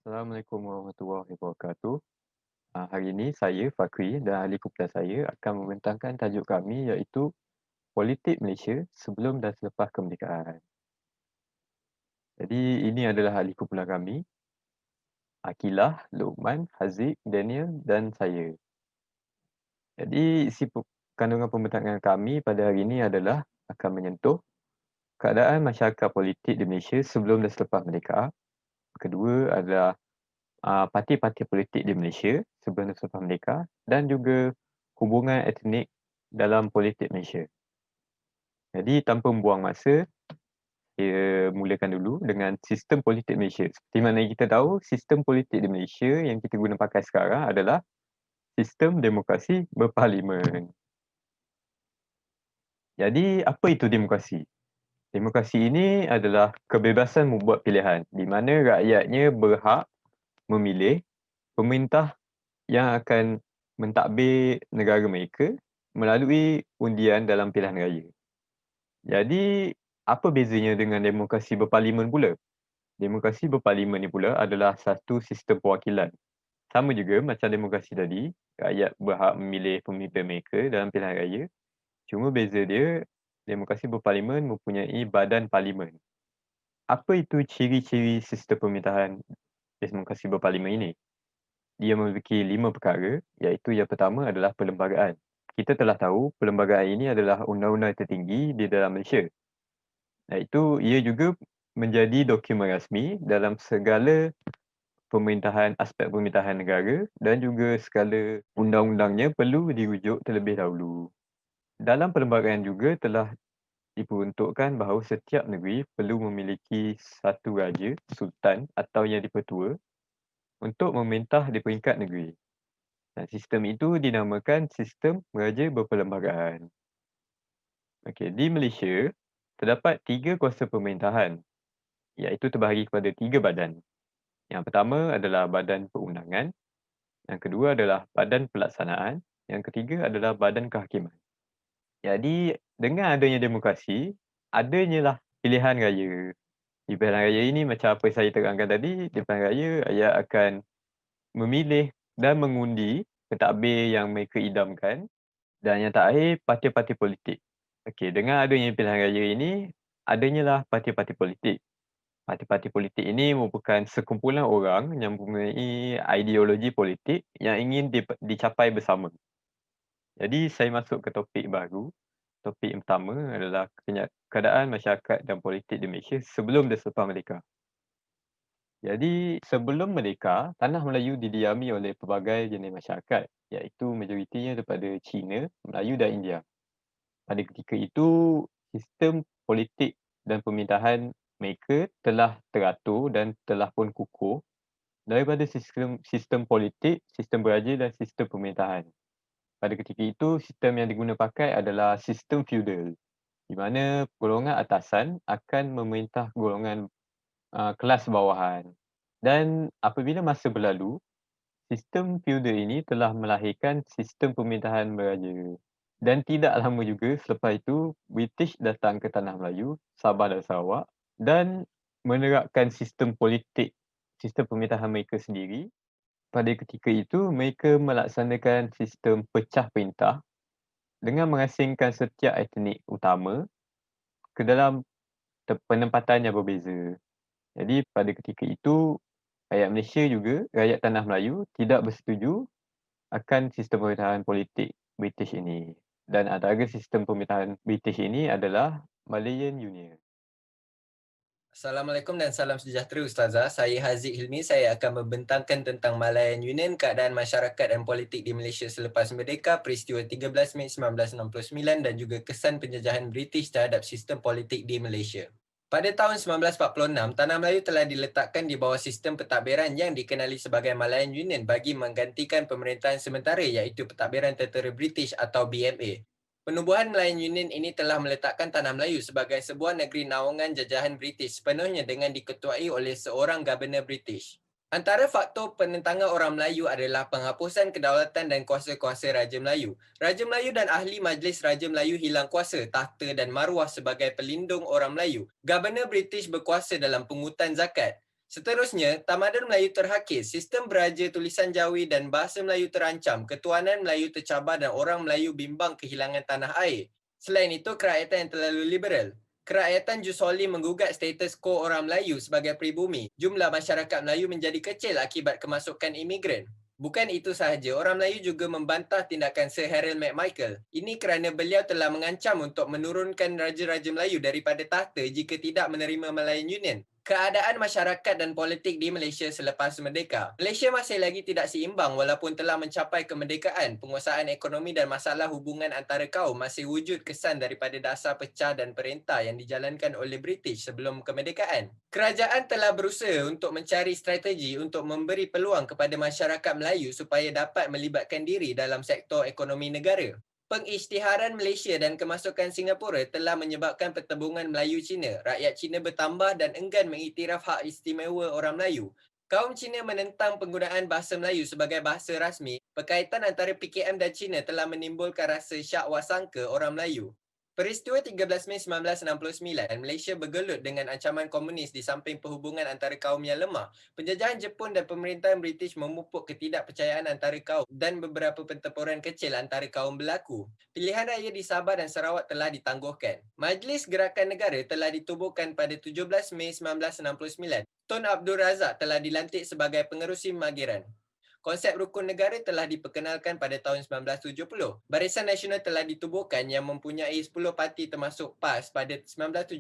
Assalamualaikum warahmatullahi wabarakatuh. Hari ini saya, Fakri dan ahli kumpulan saya akan membentangkan tajuk kami iaitu Politik Malaysia sebelum dan selepas kemerdekaan. Jadi ini adalah ahli kumpulan kami, Akilah, Luqman, Haziq, Daniel dan saya. Jadi kandungan pembentangan kami pada hari ini adalah akan menyentuh keadaan masyarakat politik di Malaysia sebelum dan selepas merdeka. Kedua adalah parti-parti politik di Malaysia sebelum dan selepas merdeka dan juga hubungan etnik dalam politik Malaysia. Jadi tanpa membuang masa, saya mulakan dulu dengan sistem politik Malaysia. Seperti mana kita tahu, sistem politik di Malaysia yang kita guna pakai sekarang adalah sistem demokrasi berparlimen. Jadi apa itu demokrasi? Demokrasi ini adalah kebebasan membuat pilihan di mana rakyatnya berhak memilih pemerintah yang akan mentadbir negara mereka melalui undian dalam pilihan raya. Jadi, apa bezanya dengan demokrasi berparlimen pula? Demokrasi berparlimen ni pula adalah satu sistem perwakilan. Sama juga macam demokrasi tadi, rakyat berhak memilih pemimpin mereka dalam pilihan raya. Cuma beza dia, demokrasi berparlimen mempunyai badan parlimen. Apa itu ciri-ciri sistem pemerintahan demokrasi berparlimen ini? Dia memiliki 5 perkara, iaitu yang pertama adalah perlembagaan. Kita telah tahu perlembagaan ini adalah undang-undang tertinggi di dalam Malaysia. Iaitu ia juga menjadi dokumen rasmi dalam segala aspek pemerintahan negara dan juga segala undang-undangnya perlu dirujuk terlebih dahulu. Dalam perlembagaan juga telah diperuntukkan bahawa setiap negeri perlu memiliki satu raja, sultan atau yang dipertua untuk memerintah di peringkat negeri. Dan sistem itu dinamakan sistem raja berperlembagaan. Okey, di Malaysia terdapat 3 kuasa pemerintahan iaitu terbahagi kepada 3 badan. Yang pertama adalah Badan Perundangan, yang kedua adalah Badan Pelaksanaan, yang ketiga adalah Badan Kehakiman. Jadi dengan adanya demokrasi, adanya lah pilihan raya. Di pilihan raya ini macam apa saya terangkan tadi, di pilihan raya rakyat akan memilih dan mengundi pentadbir yang mereka idamkan. Dan yang terakhir, parti-parti politik. Okey, dengan adanya pilihan raya ini, adanya lah parti-parti politik. Parti-parti politik ini merupakan sekumpulan orang yang mempunyai ideologi politik yang ingin dicapai bersama. Jadi saya masuk ke topik baru. Topik yang pertama adalah keadaan masyarakat dan politik di Malaysia sebelum dan selepas merdeka. Jadi sebelum merdeka, tanah Melayu didiami oleh pelbagai jenis masyarakat, iaitu majoritinya daripada Cina, Melayu dan India. Pada ketika itu, sistem politik dan pemerintahan mereka telah teratur dan telah pun kukuh daripada sistem politik, sistem beraja dan sistem pemerintahan. Pada ketika itu, sistem yang diguna pakai adalah sistem feudal, di mana golongan atasan akan memerintah golongan kelas bawahan. Dan apabila masa berlalu, sistem feudal ini telah melahirkan sistem pemerintahan beraja. Dan tidak lama juga selepas itu, British datang ke Tanah Melayu, Sabah dan Sarawak dan menerapkan sistem politik, sistem pemerintahan mereka sendiri. Pada ketika itu, mereka melaksanakan sistem pecah perintah dengan mengasingkan setiap etnik utama ke dalam penempatan yang berbeza. Jadi pada ketika itu, rakyat Malaysia juga, rakyat Tanah Melayu tidak bersetuju akan sistem pemerintahan politik British ini. Dan antara sistem pemerintahan British ini adalah Malayan Union. Assalamualaikum dan salam sejahtera Ustazah. Saya Haziq Hilmi. Saya akan membentangkan tentang Malayan Union, keadaan masyarakat dan politik di Malaysia selepas merdeka, peristiwa 13 Mei 1969 dan juga kesan penjajahan British terhadap sistem politik di Malaysia. Pada tahun 1946, Tanah Melayu telah diletakkan di bawah sistem pentadbiran yang dikenali sebagai Malayan Union bagi menggantikan pemerintahan sementara iaitu Pentadbiran Tentera British atau BMA. Penubuhan Malayan Union ini telah meletakkan Tanah Melayu sebagai sebuah negeri naungan jajahan British sepenuhnya dengan diketuai oleh seorang Governor British. Antara faktor penentangan orang Melayu adalah penghapusan kedaulatan dan kuasa-kuasa Raja Melayu. Raja Melayu dan ahli Majlis Raja Melayu hilang kuasa, takhta dan maruah sebagai pelindung orang Melayu. Governor British berkuasa dalam pungutan zakat. Seterusnya, tamadun Melayu terhakis, sistem beraja tulisan Jawi dan bahasa Melayu terancam, ketuanan Melayu tercabar dan orang Melayu bimbang kehilangan tanah air. Selain itu, kerakyatan yang terlalu liberal. Kerakyatan Jusoli menggugat status quo orang Melayu sebagai pribumi. Jumlah masyarakat Melayu menjadi kecil akibat kemasukan imigran. Bukan itu sahaja, orang Melayu juga membantah tindakan Sir Harold MacMichael. Ini kerana beliau telah mengancam untuk menurunkan raja-raja Melayu daripada tahta jika tidak menerima Malayan Union. Keadaan masyarakat dan politik di Malaysia selepas merdeka. Malaysia masih lagi tidak seimbang walaupun telah mencapai kemerdekaan. Penguasaan ekonomi dan masalah hubungan antara kaum masih wujud kesan daripada dasar pecah dan perintah yang dijalankan oleh British sebelum kemerdekaan. Kerajaan telah berusaha untuk mencari strategi untuk memberi peluang kepada masyarakat Melayu supaya dapat melibatkan diri dalam sektor ekonomi negara. Pengisytiharan Malaysia dan kemasukan Singapura telah menyebabkan pertembungan Melayu-Cina. Rakyat Cina bertambah dan enggan mengiktiraf hak istimewa orang Melayu. Kaum Cina menentang penggunaan bahasa Melayu sebagai bahasa rasmi. Perkaitan antara PKM dan Cina telah menimbulkan rasa syak wasangka orang Melayu. Peristiwa 13 Mei 1969, Malaysia bergelut dengan ancaman komunis di samping perhubungan antara kaum yang lemah. Penjajahan Jepun dan pemerintahan British memupuk ketidakpercayaan antara kaum dan beberapa pertempuran kecil antara kaum berlaku. Pilihan raya di Sabah dan Sarawak telah ditangguhkan. Majlis Gerakan Negara telah ditubuhkan pada 17 Mei 1969. Tun Abdul Razak telah dilantik sebagai pengerusi Margiran. Konsep rukun negara telah diperkenalkan pada tahun 1970. Barisan Nasional telah ditubuhkan yang mempunyai 10 parti termasuk PAS pada 1971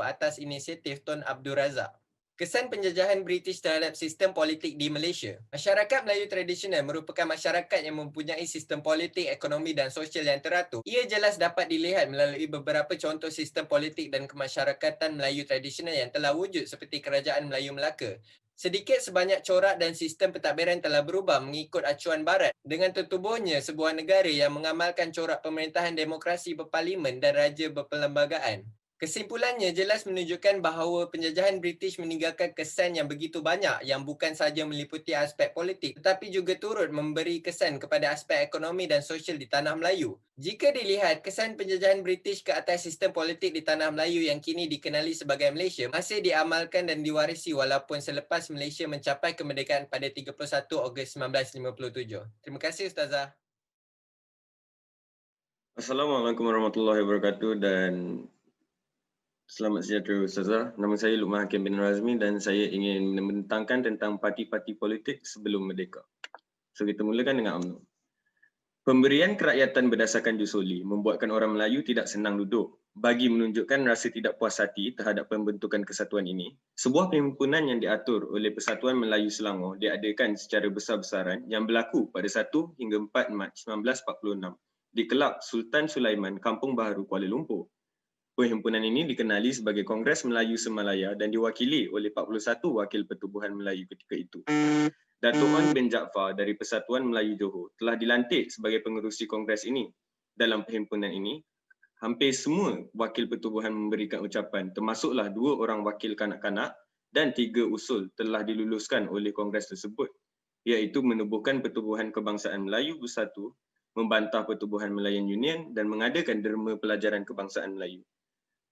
atas inisiatif Tun Abdul Razak. Kesan penjajahan British terhadap sistem politik di Malaysia. Masyarakat Melayu tradisional merupakan masyarakat yang mempunyai sistem politik, ekonomi dan sosial yang teratur. Ia jelas dapat dilihat melalui beberapa contoh sistem politik dan kemasyarakatan Melayu tradisional yang telah wujud seperti Kerajaan Melayu Melaka. Sedikit sebanyak corak dan sistem pentadbiran telah berubah mengikut acuan barat dengan tertubuhnya sebuah negara yang mengamalkan corak pemerintahan demokrasi berparlimen dan raja berperlembagaan. Kesimpulannya jelas menunjukkan bahawa penjajahan British meninggalkan kesan yang begitu banyak yang bukan sahaja meliputi aspek politik tetapi juga turut memberi kesan kepada aspek ekonomi dan sosial di tanah Melayu. Jika dilihat, kesan penjajahan British ke atas sistem politik di tanah Melayu yang kini dikenali sebagai Malaysia masih diamalkan dan diwarisi walaupun selepas Malaysia mencapai kemerdekaan pada 31 Ogos 1957. Terima kasih Ustazah. Assalamualaikum warahmatullahi wabarakatuh dan selamat sejahtera Ustazah. Nama saya Luqman Hakim bin Razmi dan saya ingin membentangkan tentang parti-parti politik sebelum merdeka. So kita mulakan dengan UMNO. Pemberian kerakyatan berdasarkan Jusoli membuatkan orang Melayu tidak senang duduk. Bagi menunjukkan rasa tidak puas hati terhadap pembentukan kesatuan ini, sebuah perhimpunan yang diatur oleh Persatuan Melayu Selangor diadakan secara besar-besaran yang berlaku pada 1 hingga 4 Mac 1946 di Kelab Sultan Sulaiman, Kampung Baharu, Kuala Lumpur. Perhimpunan ini dikenali sebagai Kongres Melayu Semalaya dan diwakili oleh 41 wakil pertubuhan Melayu ketika itu. Datuk Wan bin Jaafar dari Persatuan Melayu Johor telah dilantik sebagai pengerusi kongres ini. Dalam perhimpunan ini, hampir semua wakil pertubuhan memberikan ucapan, termasuklah 2 orang wakil kanak-kanak dan 3 usul telah diluluskan oleh kongres tersebut, iaitu menubuhkan Pertubuhan Kebangsaan Melayu Bersatu, membantah Pertubuhan Malayan Union dan mengadakan derma pelajaran kebangsaan Melayu.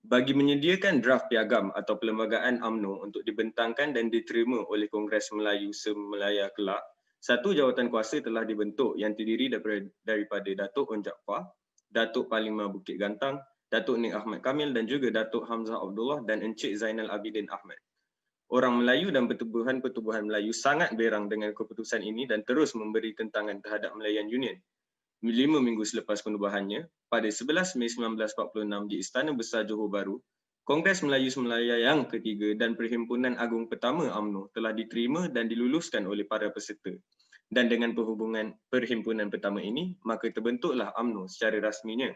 Bagi menyediakan draft piagam atau perlembagaan UMNO untuk dibentangkan dan diterima oleh Kongres Melayu Semalaya kelak, satu jawatan kuasa telah dibentuk yang terdiri daripada Datuk Wan Jaafar, Datuk Panglima Bukit Gantang, Datuk Nik Ahmad Kamil dan juga Datuk Hamzah Abdullah dan Encik Zainal Abidin Ahmad. Orang Melayu dan pertubuhan-pertubuhan Melayu sangat berang dengan keputusan ini dan terus memberi tentangan terhadap Malayan Union. 5 minggu selepas penubuhannya, pada 11 Mei 1946 di Istana Besar Johor Bahru, Kongres Melayu Semalaya yang ketiga dan Perhimpunan Agung pertama UMNO telah diterima dan diluluskan oleh para peserta. Dan dengan perhubungan perhimpunan pertama ini, maka terbentuklah UMNO secara rasminya.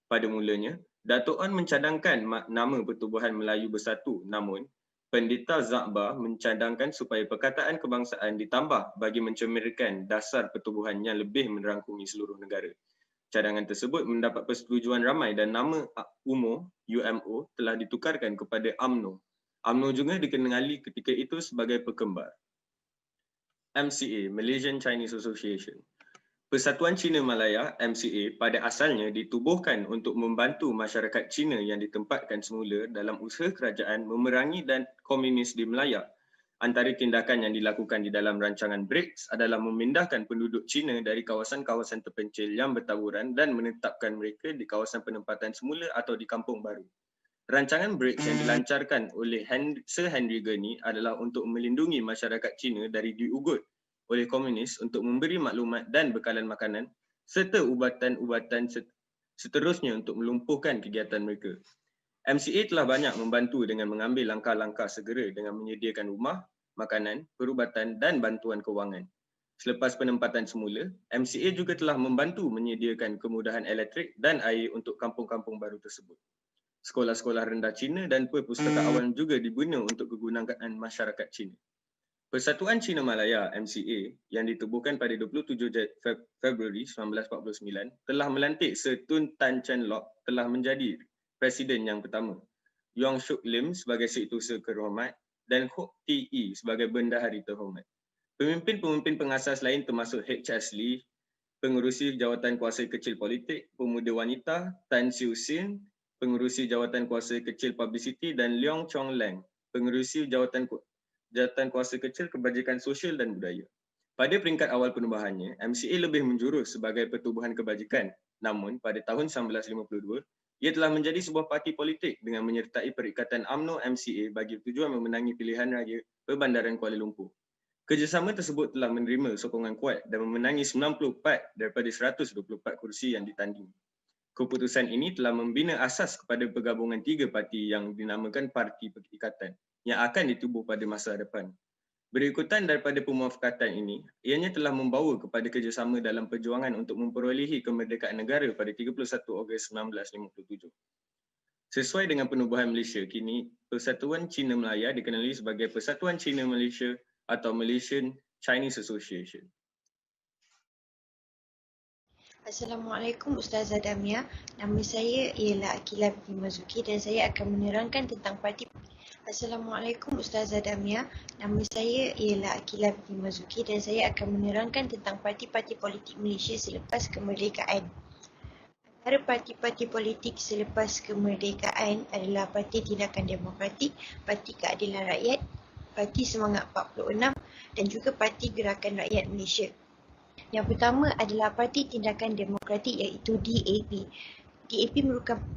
Pada mulanya, Datuk Wan mencadangkan nama Pertubuhan Melayu Bersatu, namun Pendeta Zakbar mencadangkan supaya perkataan kebangsaan ditambah bagi mencerminkan dasar pertubuhan yang lebih merangkumi seluruh negara. Cadangan tersebut mendapat persetujuan ramai dan nama UMO telah ditukarkan kepada UMNO. UMNO juga dikenali ketika itu sebagai perkembar. MCA, Malaysian Chinese Association. Persatuan Cina Malaya MCA pada asalnya ditubuhkan untuk membantu masyarakat Cina yang ditempatkan semula dalam usaha kerajaan memerangi dan komunis di Melaya. Antara tindakan yang dilakukan di dalam rancangan BRICS adalah memindahkan penduduk Cina dari kawasan-kawasan terpencil yang bertaburan dan menetapkan mereka di kawasan penempatan semula atau di kampung baru. Rancangan BRICS yang dilancarkan oleh Sir Henry Gurney adalah untuk melindungi masyarakat Cina dari diugut oleh komunis untuk memberi maklumat dan bekalan makanan serta ubatan-ubatan seterusnya untuk melumpuhkan kegiatan mereka. MCA telah banyak membantu dengan mengambil langkah-langkah segera dengan menyediakan rumah, makanan, perubatan dan bantuan kewangan. Selepas penempatan semula, MCA juga telah membantu menyediakan kemudahan elektrik dan air untuk kampung-kampung baru tersebut. Sekolah-sekolah rendah Cina dan perpustakaan juga dibina untuk kegunaan masyarakat Cina. Persatuan Cina Malaya MCA yang ditubuhkan pada 27 Februari 1949 telah melantik Sir Tun Tan Chen Lock telah menjadi Presiden yang pertama, Yong Shuk Lim sebagai Setiausaha Terhormat dan Hock T.E. sebagai Bendahari Terhormat. Pemimpin-pemimpin pengasas lain termasuk H.S. Lee, Pengerusi Jawatan Kuasa Kecil Politik, Pemuda Wanita, Tan Siew Sin, Pengerusi Jawatan Kuasa Kecil Publicity dan Leong Chong Lang, Pengerusi Jawatan Kuasa Kecil Kebajikan Sosial dan Budaya. Pada peringkat awal penubuhannya, MCA lebih menjurus sebagai pertubuhan kebajikan. Namun, pada tahun 1952, ia telah menjadi sebuah parti politik dengan menyertai Perikatan UMNO MCA bagi tujuan memenangi pilihan raya Perbandaran Kuala Lumpur. Kerjasama tersebut telah menerima sokongan kuat dan memenangi 94 daripada 124 kursi yang ditanding. Keputusan ini telah membina asas kepada pergabungan 3 parti yang dinamakan Parti Perikatan yang akan ditubuh pada masa depan. Berikutan daripada pemuafakatan ini, ianya telah membawa kepada kerjasama dalam perjuangan untuk memperolehi kemerdekaan negara pada 31 Ogos 1957. Sesuai dengan penubuhan Malaysia, kini Persatuan Cina Malaya dikenali sebagai Persatuan Cina Malaysia atau Malaysian Chinese Association. Assalamualaikum Ustazah Damia. Nama saya ialah Akila binti Mazuki dan saya akan menerangkan tentang parti. Assalamualaikum Ustazah Damia. Nama saya ialah Akila binti Mazuki dan saya akan menerangkan tentang parti-parti politik Malaysia selepas kemerdekaan. Antara parti-parti politik selepas kemerdekaan adalah Parti Tindakan Demokratik, Parti Keadilan Rakyat, Parti Semangat 46 dan juga Parti Gerakan Rakyat Malaysia. Yang pertama adalah Parti Tindakan Demokratik iaitu DAP. DAP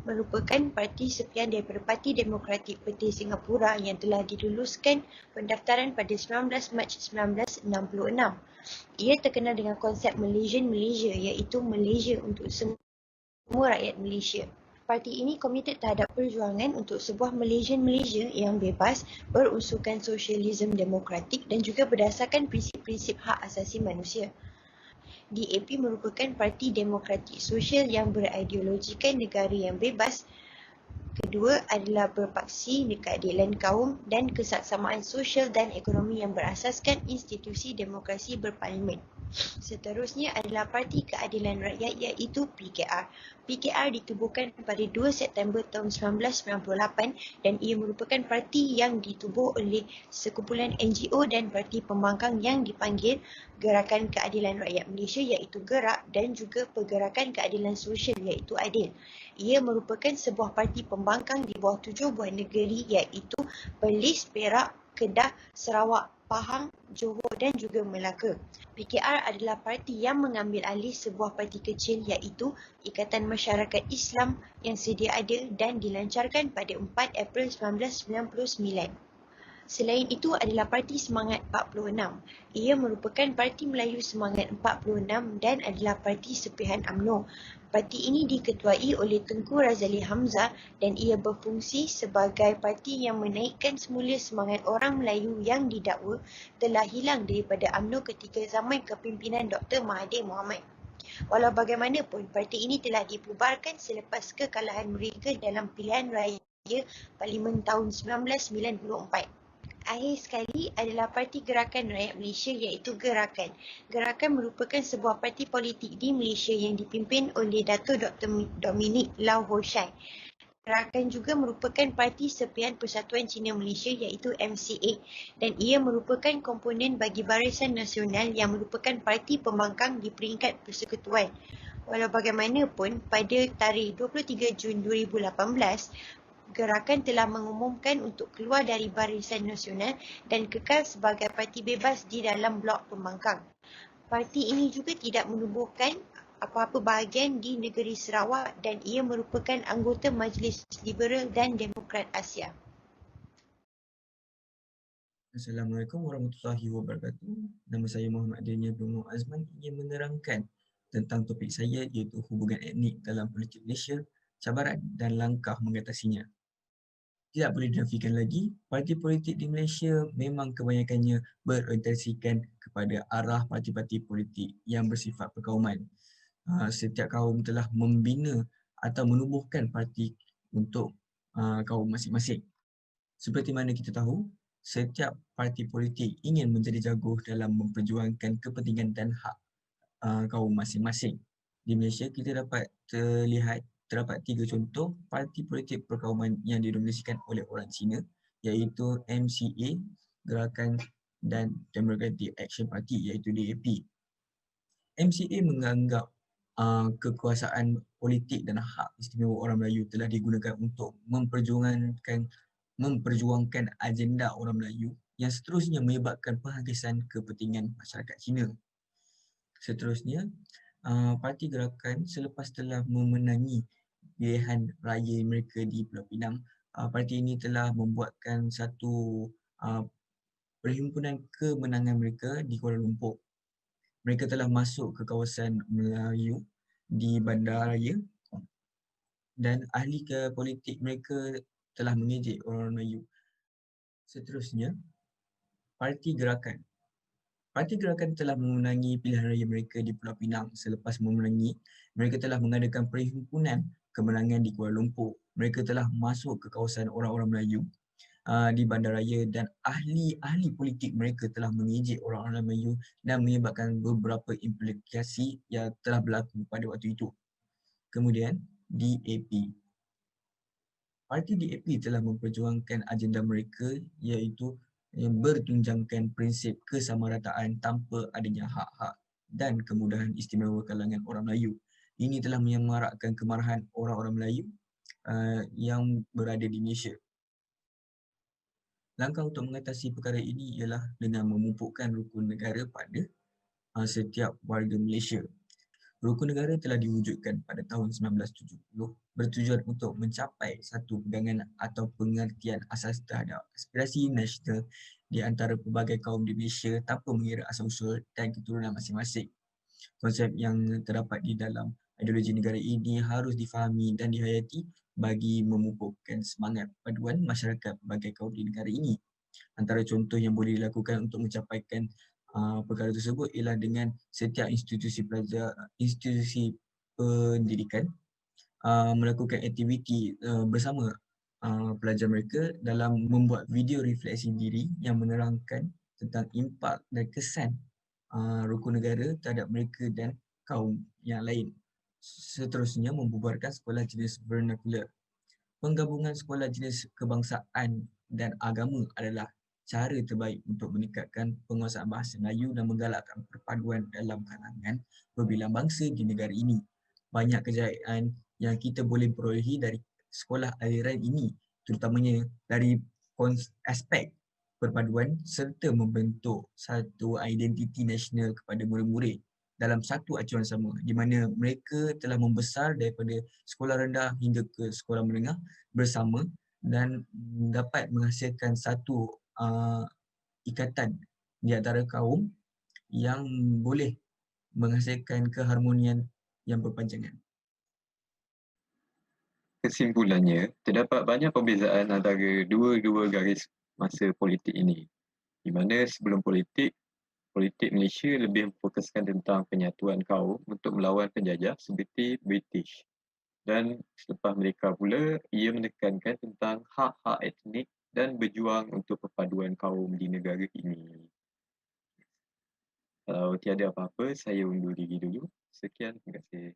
merupakan parti sepian daripada Parti Demokratik Peti Singapura yang telah diluluskan pendaftaran pada 19 Mac 1966. Ia terkenal dengan konsep Malaysian Malaysia iaitu Malaysia untuk semua rakyat Malaysia. Parti ini komited terhadap perjuangan untuk sebuah Malaysian Malaysia yang bebas, berunsurkan sosialisme demokratik dan juga berdasarkan prinsip-prinsip hak asasi manusia. DAP merupakan parti demokratik sosial yang berideologikan negara yang bebas. Kedua adalah berpaksi keadilan kaum dan kesaksamaan sosial dan ekonomi yang berasaskan institusi demokrasi berparlimen. Seterusnya adalah Parti Keadilan Rakyat iaitu PKR. PKR ditubuhkan pada 2 September tahun 1998 dan ia merupakan parti yang ditubuh oleh sekumpulan NGO dan parti pembangkang yang dipanggil Gerakan Keadilan Rakyat Malaysia iaitu GERAK dan juga Pergerakan Keadilan Sosial iaitu ADIL. Ia merupakan sebuah parti pembangkang di bawah 7 buah negeri iaitu Perlis, Perak, Kedah, Sarawak, Pahang, Johor dan juga Melaka. PKR adalah parti yang mengambil alih sebuah parti kecil iaitu Ikatan Masyarakat Islam yang sedia ada dan dilancarkan pada 4 April 1999. Selain itu adalah Parti Semangat 46. Ia merupakan Parti Melayu Semangat 46 dan adalah parti sepihan UMNO. Parti ini diketuai oleh Tengku Razali Hamzah dan ia berfungsi sebagai parti yang menaikkan semula semangat orang Melayu yang didakwa telah hilang daripada UMNO ketika zaman kepimpinan Dr. Mahathir Mohamad. Walau bagaimanapun, parti ini telah dibubarkan selepas kekalahan mereka dalam pilihan raya Parlimen tahun 1994. Akhir sekali adalah Parti Gerakan Rakyat Malaysia iaitu Gerakan. Gerakan merupakan sebuah parti politik di Malaysia yang dipimpin oleh Dato' Dr. Dominic Lau Ho Shai. Gerakan juga merupakan parti sepian Persatuan Cina Malaysia iaitu MCA dan ia merupakan komponen bagi Barisan Nasional yang merupakan parti pembangkang di peringkat persekutuan. Walau bagaimanapun, pada tarikh 23 Jun 2018, gerakan telah mengumumkan untuk keluar dari Barisan Nasional dan kekal sebagai parti bebas di dalam blok pembangkang. Parti ini juga tidak menubuhkan apa-apa bahagian di negeri Sarawak dan ia merupakan anggota Majlis Liberal dan Demokrat Asia. Assalamualaikum warahmatullahi wabarakatuh. Nama saya Muhammad Daniel bin Azman ingin menerangkan tentang topik saya iaitu hubungan etnik dalam politik Malaysia, cabaran dan langkah mengatasinya. Tidak boleh dinafikan lagi, parti politik di Malaysia memang kebanyakannya berorientasikan kepada arah parti-parti politik yang bersifat perkauman. Setiap kaum telah membina atau menubuhkan parti untuk kaum masing-masing. Seperti mana kita tahu, setiap parti politik ingin menjadi jago dalam memperjuangkan kepentingan dan hak kaum masing-masing. Di Malaysia kita dapat terdapat 3 contoh parti politik perkauman yang didominasikan oleh orang Cina iaitu MCA, Gerakan dan Democratic Action Party iaitu DAP. MCA menganggap kekuasaan politik dan hak istimewa orang Melayu telah digunakan untuk memperjuangkan agenda orang Melayu yang seterusnya menyebabkan penghakisan kepentingan masyarakat Cina. Seterusnya, Parti Gerakan selepas telah memenangi pilihan raya mereka di Pulau Pinang, parti ini telah membuatkan satu perhimpunan kemenangan mereka di Kuala Lumpur. Mereka telah masuk ke kawasan Melayu di Bandaraya dan ahli politik mereka telah mengejek orang Melayu. Seterusnya, Parti Gerakan. Parti Gerakan telah memenangi pilihan raya mereka di Pulau Pinang. Selepas memenangi, mereka telah mengadakan perhimpunan kemenangan di Kuala Lumpur. Mereka telah masuk ke kawasan orang-orang Melayu di Bandaraya dan ahli-ahli politik mereka telah mengejek orang-orang Melayu dan menyebabkan beberapa implikasi yang telah berlaku pada waktu itu. Kemudian, DAP. Parti DAP telah memperjuangkan agenda mereka iaitu yang bertunjangkan prinsip kesamarataan tanpa adanya hak-hak dan kemudahan istimewa kalangan orang Melayu. Ini telah menyemarakkan kemarahan orang-orang Melayu yang berada di Malaysia. Langkah untuk mengatasi perkara ini ialah dengan memupukkan rukun negara pada setiap warga Malaysia. Rukun negara telah diwujudkan pada tahun 1970 bertujuan untuk mencapai satu pegangan atau pengertian asas terhadap aspirasi nasional di antara pelbagai kaum di Malaysia tanpa mengira asal-usul dan keturunan masing-masing. Konsep yang terdapat di dalam ideologi negara ini harus difahami dan dihayati bagi memupukkan semangat paduan masyarakat pelbagai kaum di negara ini. Antara contoh yang boleh dilakukan untuk mencapaikan perkara tersebut ialah dengan setiap institusi pendidikan melakukan aktiviti bersama pelajar mereka dalam membuat video refleksi diri yang menerangkan tentang impak dan kesan rukun negara terhadap mereka dan kaum yang lain. Seterusnya, membubarkan sekolah jenis vernacular. Penggabungan sekolah jenis kebangsaan dan agama adalah cara terbaik untuk meningkatkan penguasaan bahasa Melayu dan menggalakkan perpaduan dalam kalangan berbilang bangsa di negara ini. Banyak kejayaan yang kita boleh perolehi dari sekolah aliran ini, terutamanya dari aspek perpaduan serta membentuk satu identiti nasional kepada murid-murid dalam satu acuan sama, di mana mereka telah membesar daripada sekolah rendah hingga ke sekolah menengah bersama dan dapat menghasilkan satu ikatan di antara kaum yang boleh menghasilkan keharmonian yang berpanjangan. Kesimpulannya, terdapat banyak perbezaan antara dua-dua garis masa politik ini. Di mana sebelum politik Malaysia lebih memfokuskan tentang penyatuan kaum untuk melawan penjajah seperti British. Dan selepas mereka pula, ia menekankan tentang hak-hak etnik dan berjuang untuk perpaduan kaum di negara ini. Kalau tiada apa-apa, saya undur diri dulu. Sekian, terima kasih.